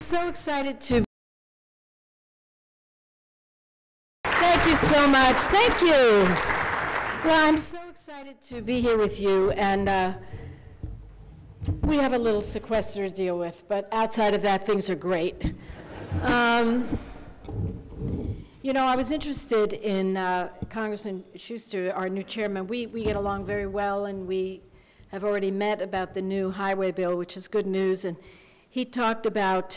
So excited to. Thank you so much. Thank you. Well, I'm so excited to be here with you, and we have a little sequester to deal with, but outside of that, things are great. You know, I was interested in Congressman Schuster, our new chairman. We get along very well, and we have already met about the new highway bill, which is good news. And he talked about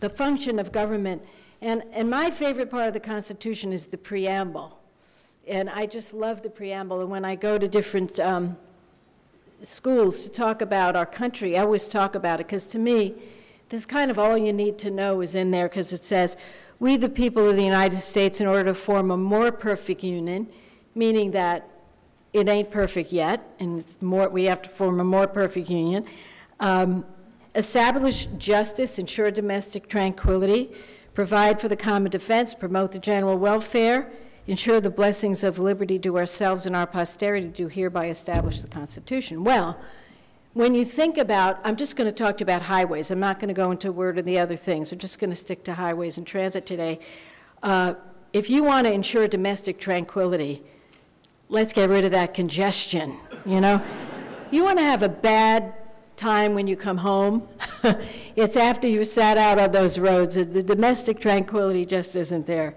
the function of government. And my favorite part of the Constitution is the preamble. And I just love the preamble. And when I go to different schools to talk about our country, I always talk about it, because to me, this kind of all you need to know is in there, because it says, we the people of the United States, in order to form a more perfect union, meaning that it ain't perfect yet, and it's more, we have to form a more perfect union, establish justice, ensure domestic tranquility, provide for the common defense, promote the general welfare, ensure the blessings of liberty to ourselves and our posterity, do hereby establish the Constitution. Well, when you think about, I'm just going to talk to you about highways. I'm not going to go into a word of the other things. We're just going to stick to highways and transit today. If you want to ensure domestic tranquility, let's get rid of that congestion, you know? You want to have a bad time when you come home, it's after you sat out on those roads. The domestic tranquility just isn't there,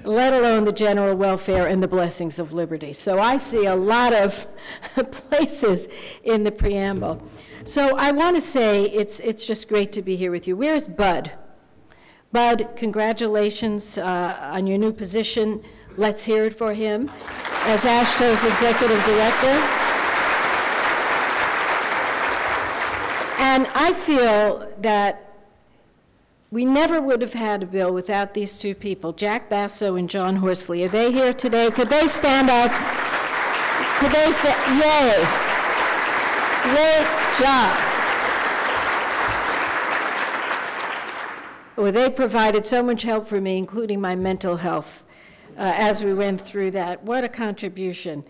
let alone the general welfare and the blessings of liberty. So I see a lot of places in the preamble. So I want to say it's just great to be here with you. Where's Bud? Bud, congratulations on your new position. Let's hear it for him as AASHTO's Executive Director. And I feel that we never would have had a bill without these two people, Jack Basso and John Horsley. Are they here today? Could they stand up? Could they say, yay. Great job. Well, they provided so much help for me, including my mental health, as we went through that. What a contribution.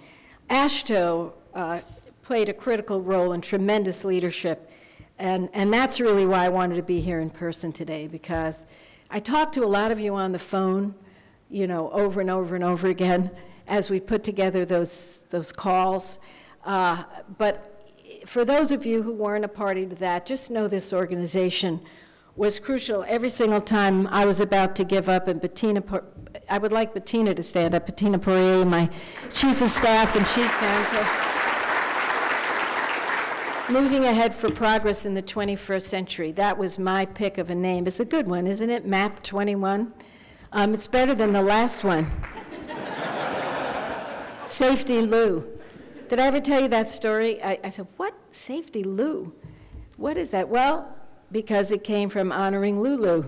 AASHTO played a critical role and tremendous leadership. And that's really why I wanted to be here in person today, because I talked to a lot of you on the phone, you know, over and over and over again as we put together those calls. But for those of you who weren't a party to that, just know this organization was crucial every single time I was about to give up. And I would like Bettina to stand up, Bettina Poirier, my chief of staff and chief counsel. Moving ahead for progress in the 21st century. That was my pick of a name. It's a good one, isn't it? MAP 21. It's better than the last one. Safety Lou. Did I ever tell you that story? I said, what? Safety Lou? What is that? Well, because it came from honoring Lulu,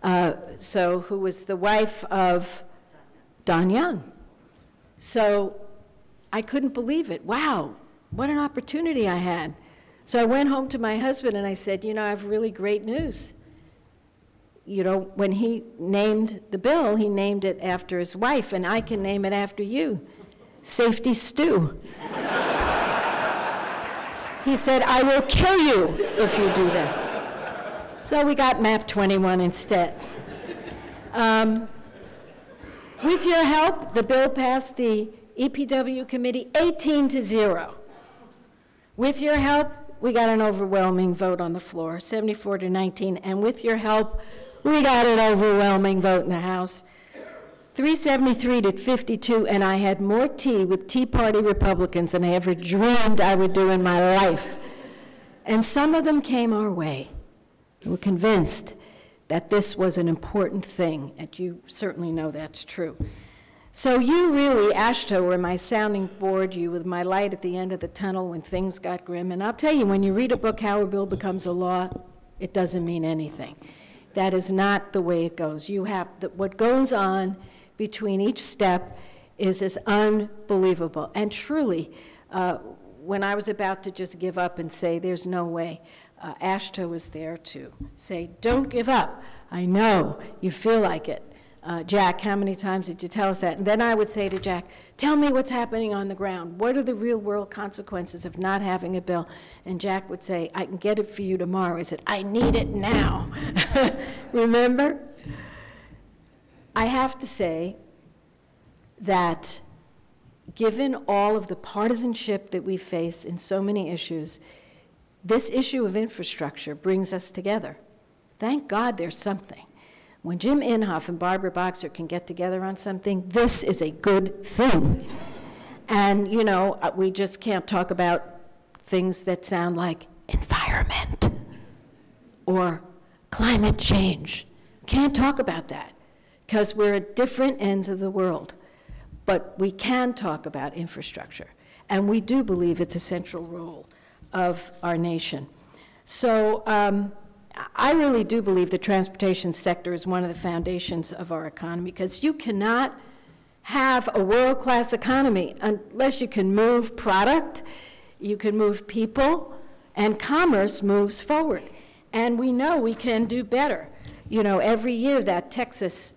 who was the wife of Don Young. So I couldn't believe it. Wow. What an opportunity I had. So I went home to my husband and I said, you know, I have really great news. You know, when he named the bill, he named it after his wife, and I can name it after you. Safety Stew. He said, I will kill you if you do that. So we got MAP 21 instead. With your help, the bill passed the EPW committee 18-0. With your help, we got an overwhelming vote on the floor, 74-19, and with your help, we got an overwhelming vote in the House, 373-52, and I had more tea with Tea Party Republicans than I ever dreamed I would do in my life. And some of them came our way. We were convinced that this was an important thing, and you certainly know that's true. So you really, AASHTO, were my sounding board, you were my light at the end of the tunnel when things got grim. And I'll tell you, when you read a book, How a Bill Becomes a Law, it doesn't mean anything. That is not the way it goes. You have, what goes on between each step is unbelievable. And truly, when I was about to just give up and say, there's no way, AASHTO was there to say, don't give up. I know you feel like it. Jack, how many times did you tell us that? And then I would say to Jack, tell me what's happening on the ground. What are the real world consequences of not having a bill? And Jack would say, I can get it for you tomorrow. I said, I need it now. Remember? I have to say that given all of the partisanship that we face in so many issues, this issue of infrastructure brings us together. Thank God there's something. When Jim Inhofe and Barbara Boxer can get together on something, this is a good thing. And, you know, we just can't talk about things that sound like environment or climate change. Can't talk about that because we're at different ends of the world. But we can talk about infrastructure, and we do believe it's a central role of our nation. So I really do believe the transportation sector is one of the foundations of our economy, because you cannot have a world-class economy unless you can move product, you can move people, and commerce moves forward. And we know we can do better. You know, every year that Texas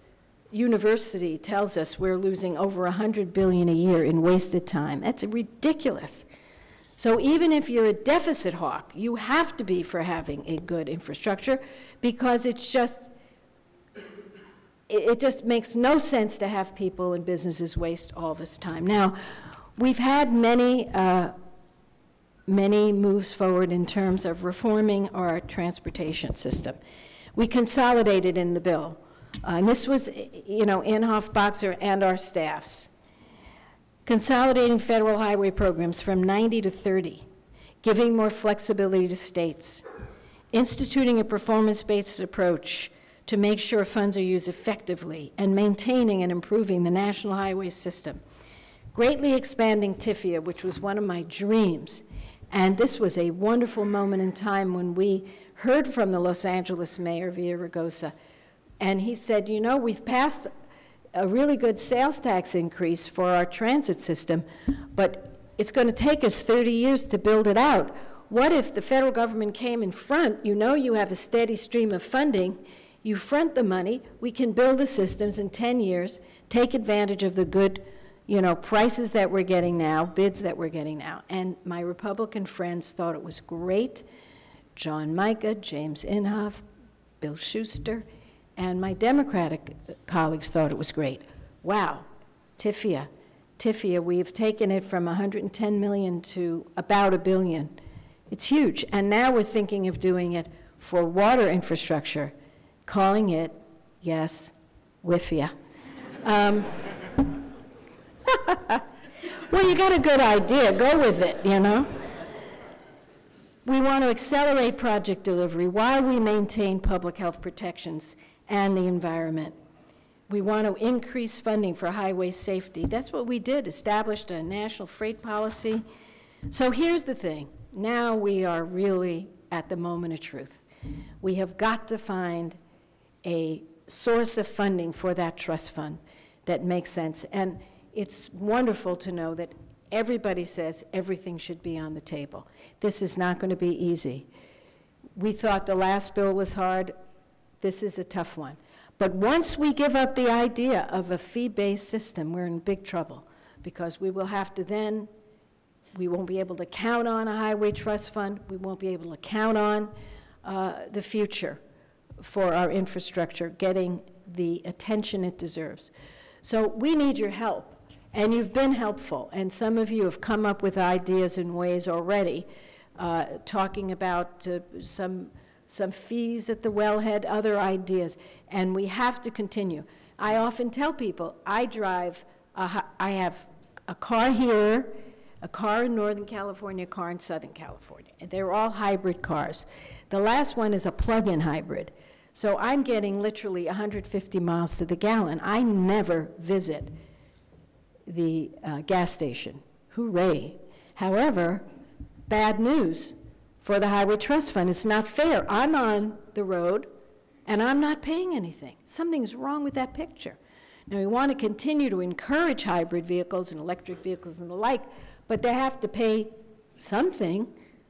University tells us we're losing over $100 billion a year in wasted time. That's ridiculous. So even if you're a deficit hawk, you have to be for having a good infrastructure, because it just makes no sense to have people and businesses waste all this time. Now, we've had many moves forward in terms of reforming our transportation system. We consolidated in the bill. And this was, you know, Inhofe, Boxer, and our staffs. Consolidating federal highway programs from 90 to 30, giving more flexibility to states, instituting a performance-based approach to make sure funds are used effectively, and maintaining and improving the national highway system, greatly expanding TIFIA, which was one of my dreams. And this was a wonderful moment in time when we heard from the Los Angeles mayor, Villaraigosa, and he said, you know, we've passed a really good sales tax increase for our transit system, but it's going to take us 30 years to build it out. What if the federal government came in front? You know, you have a steady stream of funding. You front the money. We can build the systems in 10 years, take advantage of the good, you know, prices that we're getting now, bids that we're getting now. And my Republican friends thought it was great. John Mica, James Inhofe, Bill Schuster, and my Democratic colleagues thought it was great. Wow, TIFIA, we've taken it from 110 million to about $1 billion. It's huge, and now we're thinking of doing it for water infrastructure, calling it, yes, WIFIA. Well, you got a good idea, go with it, you know? We want to accelerate project delivery while we maintain public health protections and the environment. We want to increase funding for highway safety. That's what we did, established a national freight policy. So here's the thing. Now we are really at the moment of truth. We have got to find a source of funding for that trust fund that makes sense. And it's wonderful to know that everybody says everything should be on the table. This is not going to be easy. We thought the last bill was hard. This is a tough one. But once we give up the idea of a fee-based system, we're in big trouble, because we will have to then, we won't be able to count on a highway trust fund. We won't be able to count on the future for our infrastructure getting the attention it deserves. So we need your help, and you've been helpful, and some of you have come up with ideas and ways already, talking about some fees at the wellhead, other ideas, and we have to continue. I often tell people, I have a car here, a car in Northern California, a car in Southern California, and they're all hybrid cars. The last one is a plug-in hybrid, so I'm getting literally 150 miles to the gallon. I never visit the gas station. Hooray. However, bad news for the Highway Trust Fund. It's not fair. I'm on the road, and I'm not paying anything. Something's wrong with that picture. Now, we want to continue to encourage hybrid vehicles and electric vehicles and the like, but they have to pay something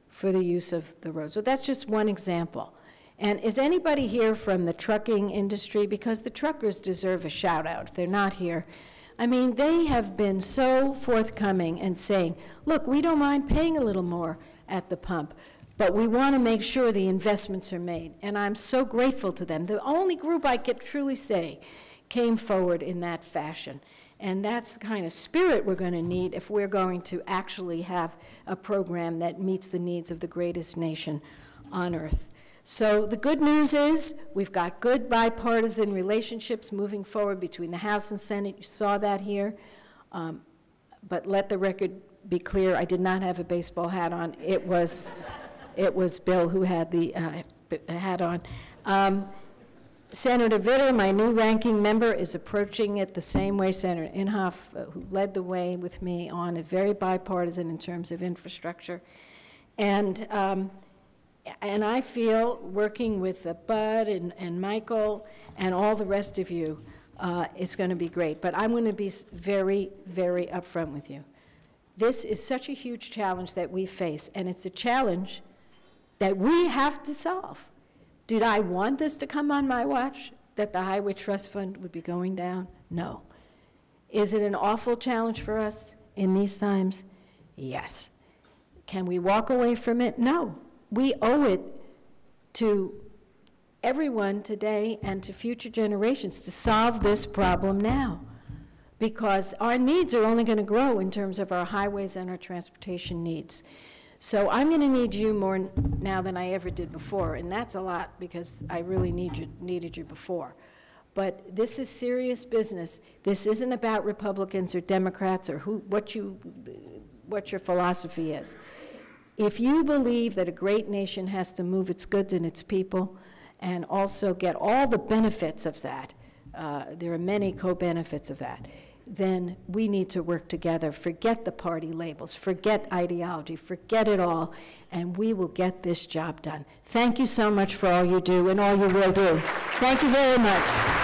for the use of the road. So that's just one example. And is anybody here from the trucking industry? Because the truckers deserve a shout out if they're not here. I mean, they have been so forthcoming and saying, look, we don't mind paying a little more at the pump, but we want to make sure the investments are made. And I'm so grateful to them. The only group I could truly say came forward in that fashion. And that's the kind of spirit we're going to need if we're going to actually have a program that meets the needs of the greatest nation on earth. So the good news is we've got good bipartisan relationships moving forward between the House and Senate. You saw that here. But let the record be clear, I did not have a baseball hat on. It was Bill who had the hat on. Senator Vitter, my new ranking member, is approaching it the same way Senator Inhofe, who led the way with me on it, very bipartisan in terms of infrastructure. And I feel, working with Bud and Michael and all the rest of you, it's going to be great. But I'm going to be very, very upfront with you. This is such a huge challenge that we face, and it's a challenge that we have to solve. Did I want this to come on my watch, that the Highway Trust Fund would be going down? No. Is it an awful challenge for us in these times? Yes. Can we walk away from it? No. We owe it to everyone today and to future generations to solve this problem now, because our needs are only going to grow in terms of our highways and our transportation needs. So I'm going to need you more now than I ever did before, and that's a lot because I really needed you before. But this is serious business. This isn't about Republicans or Democrats or what your philosophy is. If you believe that a great nation has to move its goods and its people and also get all the benefits of that, there are many co-benefits of that, then we need to work together. Forget the party labels, forget ideology, forget it all, and we will get this job done. Thank you so much for all you do and all you will do. Thank you very much.